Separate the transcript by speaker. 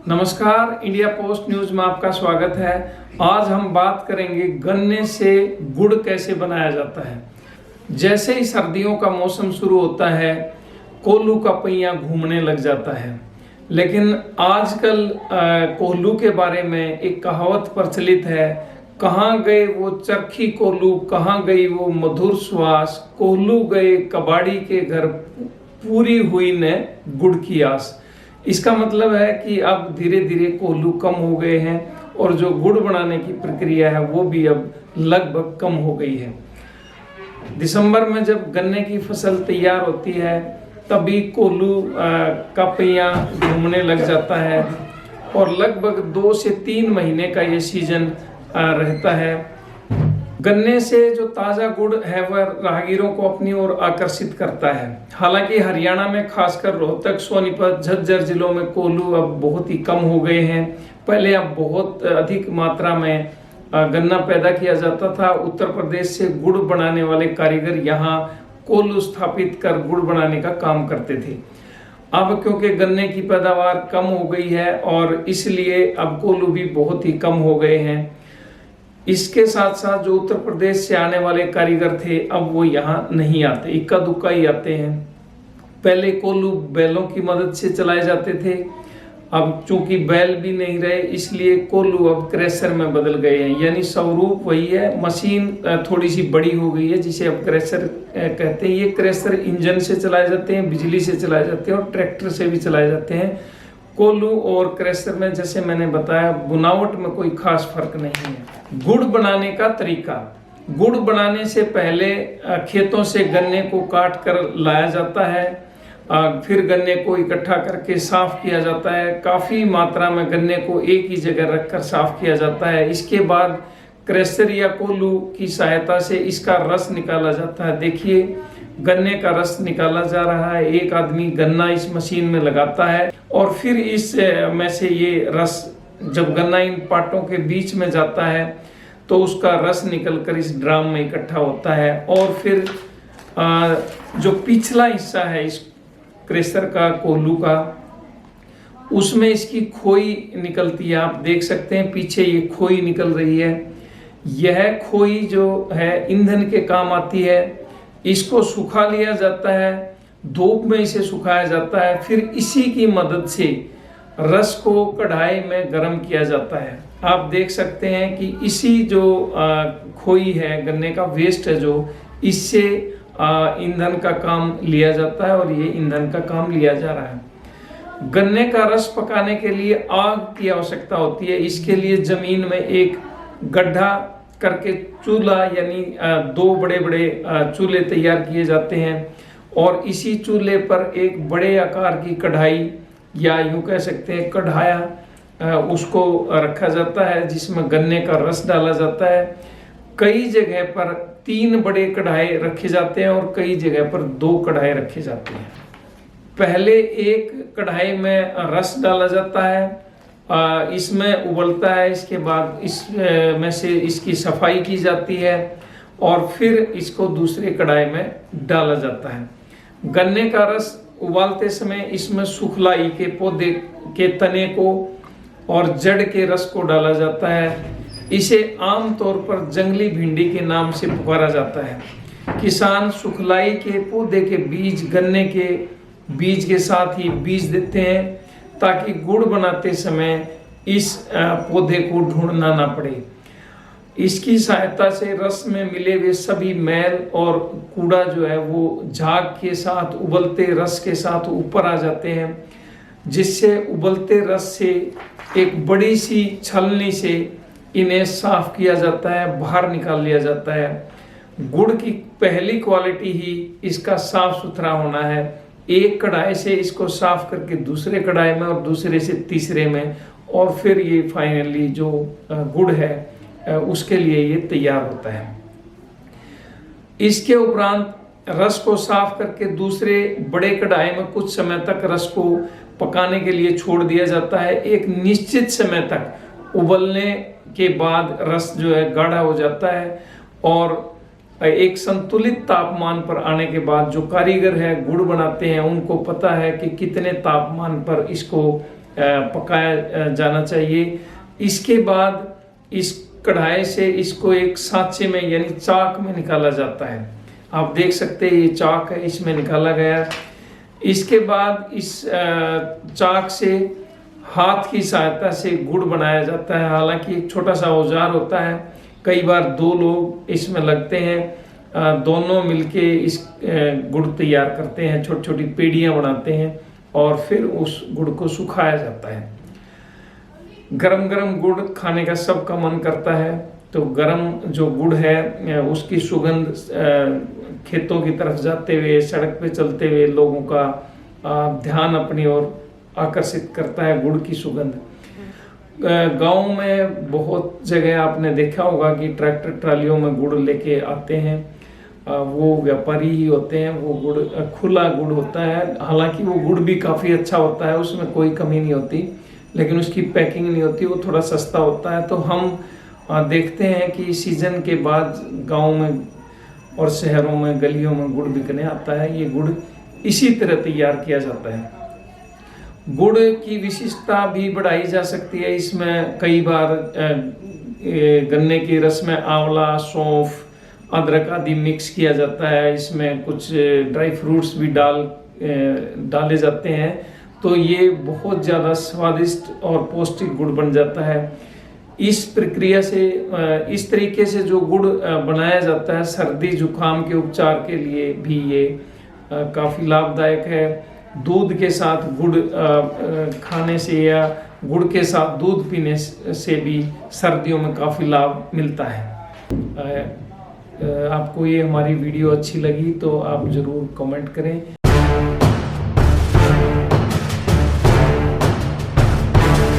Speaker 1: नमस्कार, India post news में आपका स्वागत है। आज हम बात करेंगे गन्ने से गुड़ कैसे बनाया जाता है। जैसे ही सर्दियों का मौसम शुरू होता है, कोल्हू का पहिया घूमने लग जाता है। लेकिन आजकल कोल्हू के बारे में एक कहावत प्रचलित है, कहाँ गए वो चरखी कोल्हू, कहाँ गई वो मधुर श्वास, कोल्हू गए कबाड़ी के घर, पूरी हुई ने गुड़ की आस। इसका मतलब है कि अब धीरे धीरे कोल्हू कम हो गए हैं और जो गुड़ बनाने की प्रक्रिया है वो भी अब लगभग कम हो गई है। दिसंबर में जब गन्ने की फसल तैयार होती है तभी कोल्हू का पहिया घूमने लग जाता है और लगभग 2 से 3 महीने का ये सीजन रहता है। गन्ने से जो ताज़ा गुड़ है वह राहगीरों को अपनी ओर आकर्षित करता है। हालांकि हरियाणा में खासकर रोहतक, सोनीपत, झज्जर जिलों में कोल्हू अब बहुत ही कम हो गए हैं। पहले अब बहुत अधिक मात्रा में गन्ना पैदा किया जाता था। उत्तर प्रदेश से गुड़ बनाने वाले कारीगर यहाँ कोल्हू स्थापित कर गुड़ बनाने का काम करते थे। अब क्योंकि गन्ने की पैदावार कम हो गई है और इसलिए अब कोल्हू भी बहुत ही कम हो गए हैं। इसके साथ साथ जो उत्तर प्रदेश से आने वाले कारीगर थे अब वो यहाँ नहीं आते, इक्का दुक्का ही आते हैं। पहले कोल्हू बैलों की मदद से चलाए जाते थे, अब चूंकि बैल भी नहीं रहे इसलिए कोल्हू अब क्रेशर में बदल गए हैं। यानी स्वरूप वही है, मशीन थोड़ी सी बड़ी हो गई है जिसे अब क्रेशर कहते हैं। ये क्रेशर इंजन से चलाए जाते हैं, बिजली से चलाए जाते हैं और ट्रैक्टर से भी चलाए जाते हैं। कोल्हू और क्रेशर में जैसे मैंने बताया बुनावट में कोई खास फर्क नहीं है। गुड़ बनाने का तरीका, गुड़ बनाने से पहले खेतों से गन्ने को काट कर लाया जाता है, फिर गन्ने को इकट्ठा करके साफ किया जाता है। काफ़ी मात्रा में गन्ने को एक ही जगह रखकर साफ किया जाता है। इसके बाद क्रेशर या कोल्हू की सहायता से इसका रस निकाला जाता है। देखिए गन्ने का रस निकाला जा रहा है, एक आदमी गन्ना इस मशीन में लगाता है और फिर इस में से ये रस जब गन्ना इन पाटों के बीच में जाता है तो उसका रस निकलकर इस ड्राम में इकट्ठा होता है और फिर जो पिछला हिस्सा है इस क्रेशर का, कोल्हू का, उसमें इसकी खोई निकलती है। आप देख सकते हैं पीछे ये खोई निकल रही है। यह खोई जो है ईंधन के काम आती है। इसको सुखा लिया जाता है, धूप में इसे सुखाया जाता है, फिर इसी की मदद से रस को कढ़ाई में गर्म किया जाता है। आप देख सकते हैं कि इसी जो खोई है, गन्ने का वेस्ट है, जो इससे ईंधन का काम लिया जाता है और ये ईंधन का काम लिया जा रहा है। गन्ने का रस पकाने के लिए आग की आवश्यकता होती है। इसके लिए जमीन में एक गड्ढा करके चूल्हा यानी 2 बड़े बड़े चूल्हे तैयार किए जाते हैं और इसी चूल्हे पर एक बड़े आकार की कढ़ाई या यूं कह सकते हैं कढ़ाया उसको रखा जाता है जिसमें गन्ने का रस डाला जाता है। कई जगह पर 3 बड़े कढ़ाई रखे जाते हैं और कई जगह पर 2 कढ़ाई रखे जाते हैं। पहले एक कढ़ाई में रस डाला जाता है, इसमें उबलता है, इसके बाद इसमें से इसकी सफाई की जाती है और फिर इसको दूसरे कढ़ाई में डाला जाता है। गन्ने का रस उबालते समय इसमें सुखलाई के पौधे के तने को और जड़ के रस को डाला जाता है। इसे आमतौर पर जंगली भिंडी के नाम से पुकारा जाता है। किसान सुखलाई के पौधे के बीज गन्ने के बीज के साथ ही बीज देते हैं ताकि गुड़ बनाते समय इस पौधे को ढूंढना ना पड़े। इसकी सहायता से रस में मिले हुए सभी मैल और कूड़ा जो है वो झाग के साथ उबलते रस के साथ ऊपर आ जाते हैं, जिससे उबलते रस से एक बड़ी सी छलनी से इन्हें साफ किया जाता है, बाहर निकाल लिया जाता है। गुड़ की पहली क्वालिटी ही इसका साफ सुथरा होना है। एक कढ़ाई से इसको साफ करके दूसरे कढ़ाई में और दूसरे से तीसरे में और फिर ये फाइनली जो गुड़ है उसके लिए ये तैयार होता है। इसके उपरांत रस को साफ करके दूसरे बड़े कढ़ाई में कुछ समय तक रस को पकाने के लिए छोड़ दिया जाता है। एक निश्चित समय तक उबलने के बाद रस जो है गाढ़ा हो जाता है और एक संतुलित तापमान पर आने के बाद जो कारीगर है गुड़ बनाते हैं उनको पता है कि कितने तापमान पर इसको पकाया जाना चाहिए। इसके बाद इस कढ़ाई से इसको एक सांचे में यानी चाक में निकाला जाता है। आप देख सकते हैं ये चाक है, इसमें निकाला गया। इसके बाद इस चाक से हाथ की सहायता से गुड़ बनाया जाता है। हालांकि एक छोटा सा औजार होता है, कई बार 2 लोग इसमें लगते हैं, दोनों मिलके इस गुड़ तैयार करते हैं, छोटी छोटी पेड़ियां बनाते हैं और फिर उस गुड़ को सुखाया जाता है। गरम गरम गुड़ खाने का सबका मन करता है, तो गरम जो गुड़ है उसकी सुगंध खेतों की तरफ जाते हुए, सड़क पे चलते हुए लोगों का ध्यान अपनी ओर आकर्षित करता है गुड़ की सुगंध। गांव में बहुत जगह आपने देखा होगा कि ट्रैक्टर ट्रालियों में गुड़ लेके आते हैं, वो व्यापारी ही होते हैं। वो गुड़ खुला गुड़ होता है, हालांकि वो गुड़ भी काफ़ी अच्छा होता है, उसमें कोई कमी नहीं होती, लेकिन उसकी पैकिंग नहीं होती, वो थोड़ा सस्ता होता है। तो हम देखते हैं कि सीजन के बाद गांव में और शहरों में गलियों में गुड़ बिकने आता है। ये गुड़ इसी तरह तैयार किया जाता है। गुड़ की विशिष्टता भी बढ़ाई जा सकती है। इसमें कई बार गन्ने के रस में आंवला, सौंफ, अदरक आदि मिक्स किया जाता है। इसमें कुछ ड्राई फ्रूट्स भी डाले जाते हैं, तो ये बहुत ज़्यादा स्वादिष्ट और पौष्टिक गुड़ बन जाता है। इस प्रक्रिया से, इस तरीके से जो गुड़ बनाया जाता है, सर्दी जुकाम के उपचार के लिए भी ये काफ़ी लाभदायक है। दूध के साथ गुड़ खाने से या गुड़ के साथ दूध पीने से भी सर्दियों में काफ़ी लाभ मिलता है। आपको ये हमारी वीडियो अच्छी लगी तो आप ज़रूर कमेंट करें।